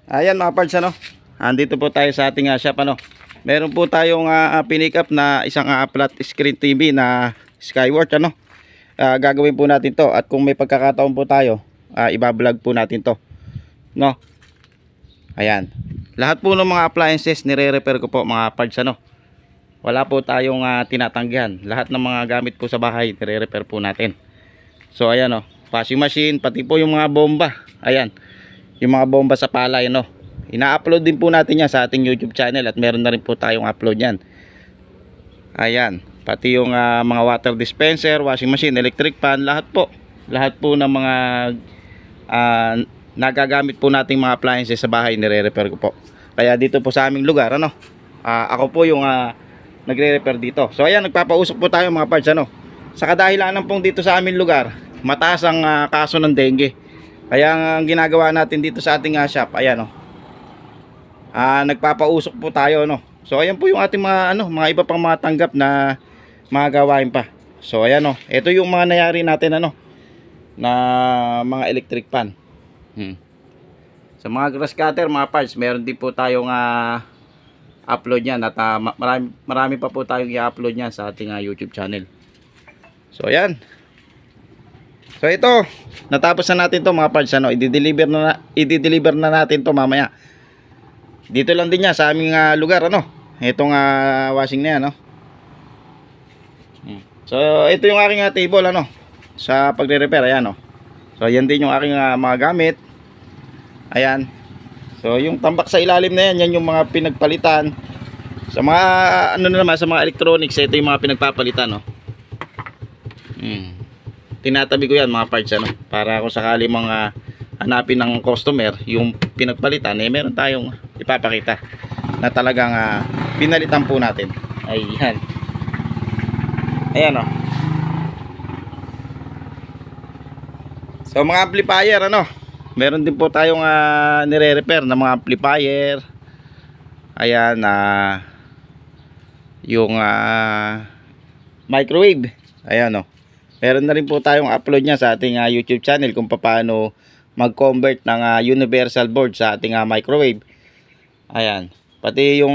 Ayan mga parts, ano, andito po tayo sa ating shop, ano. Meron po tayong pinick up na isang flat screen TV na Skyworth, ano. Gagawin po natin to, at kung may pagkakataon po tayo, ibablog po natin to, no. Ayan, lahat po ng mga appliances nire-repair ko po mga parts, ano. Wala po tayong tinatanggihan. Lahat ng mga gamit po sa bahay nire-repair po natin. So ayan, oh, washing machine, pati po yung mga bomba. Ayan, yung mga bomba sa palay, no. Ina-upload din po natin yan sa ating YouTube channel, at meron na rin po tayong upload yan. Ayan, pati yung mga water dispenser, washing machine, electric fan, lahat po ng mga nagagamit po nating mga appliances sa bahay nire-repair ko po. Kaya dito po sa aming lugar, ano, ako po yung nagre-repair dito. So ayan, nagpapausok po tayo mga parts, ano. Sa kadahilanan pong dito sa aming lugar, mataas ang kaso ng dengue. Kaya ang ginagawa natin dito sa ating shop, ayan, oh, nagpapausok po tayo, no. So ayan po yung ating mga iba pang mga tanggap na mga gawain pa. So ayan, oh, ito yung mga nangyari natin, ano, na mga electric fan. Sa mga grass cutter mga parts, meron din po tayong upload yan, at marami pa po tayong i-upload yan sa ating YouTube channel. So ayan. So ito, natapos na natin to mga parts, ano, i-deliver na natin to mamaya. Dito lang din yan sa aming lugar, ano. Itong washing na yan, no. So ito yung aking table, ano, sa pagre-repair, ayan, no. So yan din yung aking mga gamit. Ayan. So yung tambak sa ilalim na yan, yan yung mga pinagpalitan. Sa mga ano naman, sa mga electronics, ito yung mga pinagpapalitan, no. Tinatabi ko yan mga parts, ano, para kung sakali mga hanapin ng customer yung pinagpalitan, meron tayong ipapakita na talagang pinalitan po natin. Ayan. Ayan, oh. So mga amplifier, ano, meron din po tayong nire-repair na mga amplifier. Ayan, yung microwave. Ayan, oh. Meron na rin po tayong upload niya sa ating YouTube channel kung paano mag-convert ng universal board sa ating microwave. Ayan. Pati yung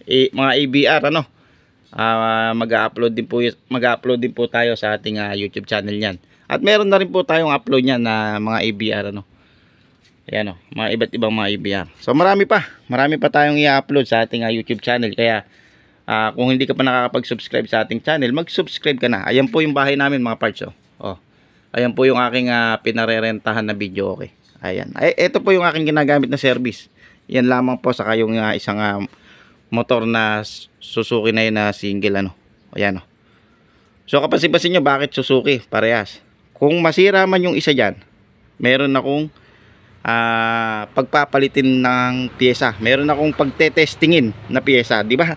mga ABR, ano, mag-upload din po tayo sa ating YouTube channel niyan. At meron na rin po tayong upload niyan na mga ABR, ano. Ayan, oh, mga iba't ibang mga ABR. So marami pa tayong i-upload sa ating YouTube channel. Kaya kung hindi ka pa nakakapag-subscribe sa ating channel, mag-subscribe ka na. Ayan po yung bahay namin mga parts, oh. Oh. Ayan po yung aking pinarerentahan na video, okay. Ayan. Ito po yung aking ginagamit na service. Yan lamang po, saka yung isang motor na Suzuki na yun na single, ano. Ayan, oh. So kapansin-pansin nyo, bakit Suzuki? Parehas. Kung masira man yung isa dyan, meron akong pagpapalitin ng pyesa. Meron akong pagtetestingin na pyesa, di ba?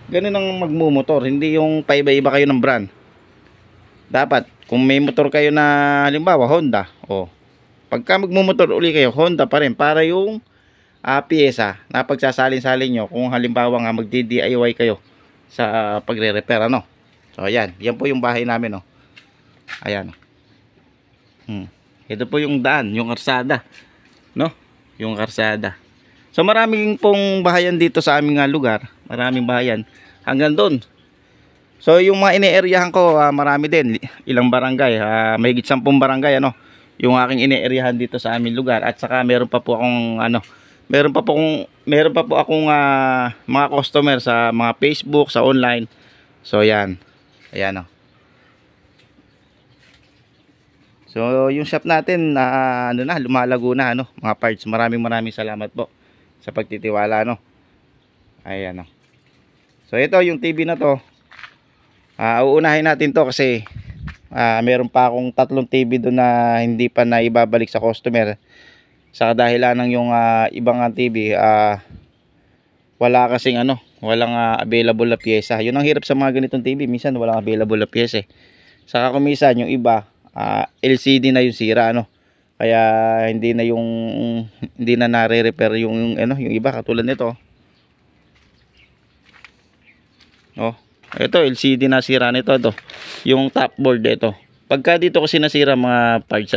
Ganun ang magmumotor, hindi yung paiba-iba kayo ng brand. Dapat kung may motor kayo na halimbawa Honda, oh, pagka magmumotor uli kayo, Honda pa rin, para yung pyesa na pagsasalin-salin nyo kung halimbawa nga magdi-DIY kayo sa pagre-repair, ano. So ayan, yan po yung bahay namin, oh. Ayan. Ito po yung daan, yung karsada, no, yung karsada. So maraming pong bahayan dito sa aming lugar, maraming bahayan hanggang doon. So yung mga ine-areahan ko, marami din, ilang barangay, mahigit 10 barangay, ano, yung aking ine-areahan dito sa aming lugar. At saka meron pa po akong mga customer sa mga Facebook, sa online. So yan. Ayan, oh. So yung shop natin lumalago na, ano, mga parts. Maraming salamat po sa pagtitiwala, no. Ayan, oh. So ito yung TV na to. Uunahin natin to kasi meron pa akong 3 TV doon na hindi pa na ibabalik sa customer. Sa kadahilan ng yung ibang TV wala kasing walang available na pyesa. Yun ang hirap sa mga ganitong TV, minsan walang available na pyesa. Saka kumisan yung iba LCD na yung sira, ano. Kaya hindi na nare-repair yung iba, katulad nito. Oh, ito LCD na sira nito, ito. Yung top board ito. Pagka dito kasi nasira mga parts,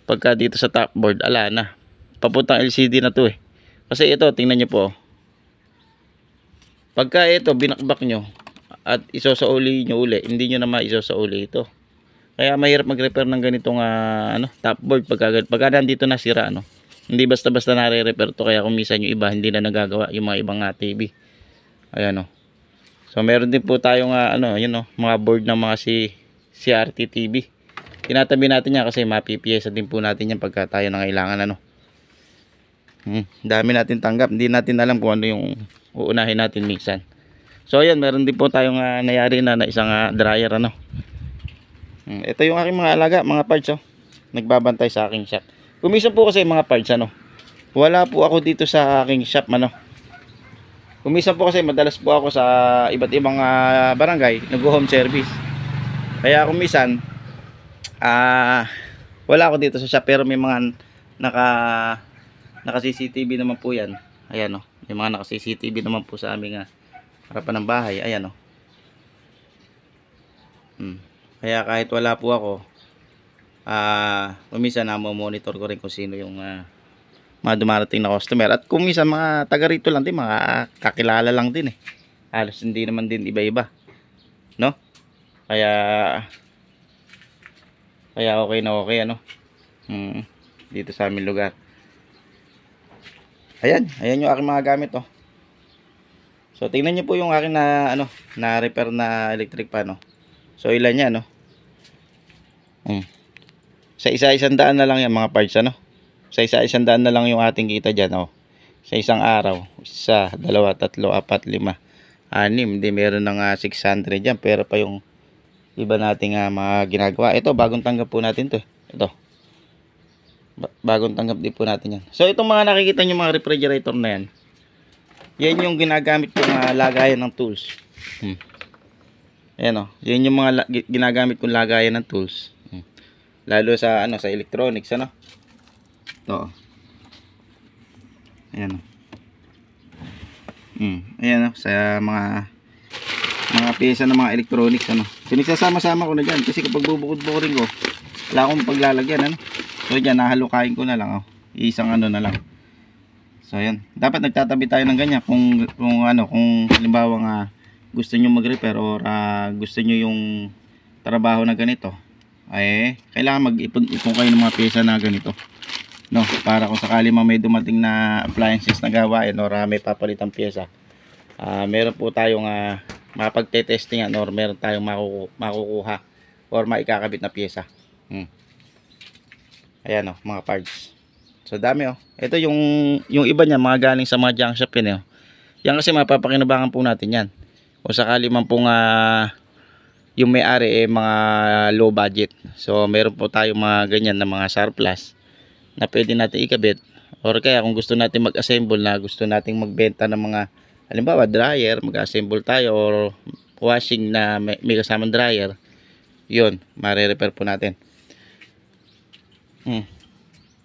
pagka dito sa top board, ala na. papuntang LCD na to eh. Kasi ito, tingnan nyo po. Pagka ito, binakbak nyo at isosauli nyo uli, hindi nyo na maisosauli ito. Kaya mahirap mag-repair ng ganitong top board pagka nandito na sira, no. Hindi basta-basta nare-repair to, kaya kung minsan yung iba hindi na nagagawa yung mga ibang TV. Ayan, no. So meron din po tayong yun, no, mga board ng mga CRT TV. Tinatabi natin yan kasi mapipiyesa din po natin yan pagka tayo nangailangan, ano. Dami natin tanggap, hindi natin alam kung ano yung uunahin natin minsan. So ayan, meron din po tayong nayari na isang dryer, ano. Ito yung aking mga alaga, mga parts, oh. Nagbabantay sa aking shop. Kumisan po kasi mga parts, ano. Wala po ako dito sa aking shop, ano. Kumisan po kasi madalas po ako sa iba't ibang barangay, nag-home service. Kaya kumisan wala ako dito sa shop, pero may mga naka CCTV naman po yan. Ayan, oh. May mga naka CCTV naman po sa aming harapan ng bahay. Ayan, oh. Kaya kahit wala po ako, kuminsan monitor ko rin kung sino yung mga dumarating na customer. At kuminsan mga taga rito lang din, mga kakilala lang din eh. Halos hindi naman din iba-iba, no? Kaya okay na okay, ano. Dito sa aming lugar. Ayan yung aking mga gamit, oh. So tingnan niyo po yung aking na repair na electric pan, no. So ilan yan, no. Sa isa-100 na lang yan mga parts, ano. Sa isa-100 na lang yung ating kita dyan, oh. Sa isang araw, 1, 2, 3, 4, 5, 6, hindi meron ng 600 dyan, pero pa yung iba nating mga ginagawa. Ito bagong tanggap po natin to, ito bagong tanggap din po natin yan. So itong mga nakikita nyo mga refrigerator na yan, yan yung ginagamit kong lagayan ng tools. Ayan, oh. Yan yung mga ginagamit kong lagayan ng tools. Lalo sa sa electronics, ano. Ito. Ayan, oh. Ayan, oh, sa mga pyesa ng mga electronics, ano. Pinagsasama-sama ko na diyan kasi kapag bubukod-bukurin ko, wala akong paglalagyan, ano. So diyan nahalukain ko na lang, oh. Isang na lang. So ayan, dapat nagtatabi tayo ng ganyan kung halimbawa gusto niyo mag-repair or gusto niyo yung trabaho na ganito, ay kailangan mag-ipon kayo ng mga pyesa na ganito, no, para kung sakali may dumating na appliances na gawain or may papalitang pyesa, meron po tayong mapagte-testingan or meron tayong makukuha or maikakabit na pyesa. Ayan, oh, mga parts. So dami, oh. Ito yung iba niya mga galing sa mga junk shop yan, oh. Yan kasi mapapakinabangan po natin yan. O sakali man pong yung may-ari mga low budget. So meron po tayong mga ganyan na mga surplus na pwede natin ikabit. Or kaya kung gusto natin mag-assemble, na gusto nating magbenta ng mga halimbawa dryer, mag-assemble tayo, or washing na may kasamang dryer, yun, mare-repair po natin.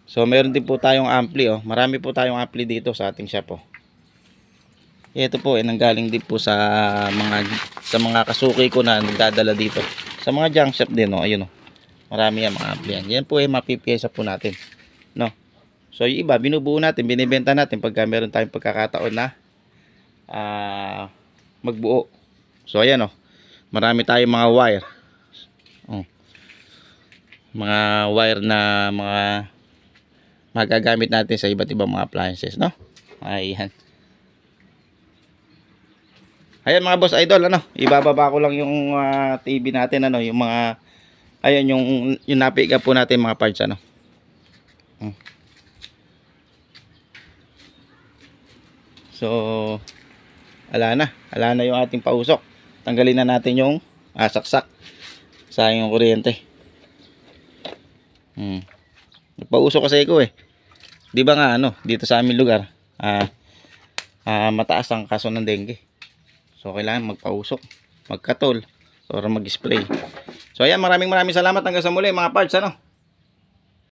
So meron din po tayong ampli, oh. Marami po tayong ampli dito sa ating shop, oh. Ito po nanggaling din po sa mga kasuki ko na nagdadala dito. Sa mga junk shop din, oh. Ayun, oh. Marami yan mga ampli yan. Yan po mapipiyesa po natin, no. So yung iba binubuo natin, binibenta natin pagka meron tayong pagkakataon na magbuo. So ayan, oh. Marami tayong mga wire. Mga wire na mga magagamit natin sa iba't ibang mga appliances, no? Ayan. Ayan mga boss idol, ano? Ibababa ko lang yung TV natin, ano, yung mga ayan yung napiga po natin mga parts, ano. So ala na yung ating pausok. Tanggalin na natin yung saksak. Sayang yung kuryente. Pausok kasi ko eh. Di ba nga dito sa aming lugar mataas ang kaso ng dengue. So kailangan magpausok, magkatol, or mag-spray. So ayan, maraming salamat hanggang sa muli mga parts, ano.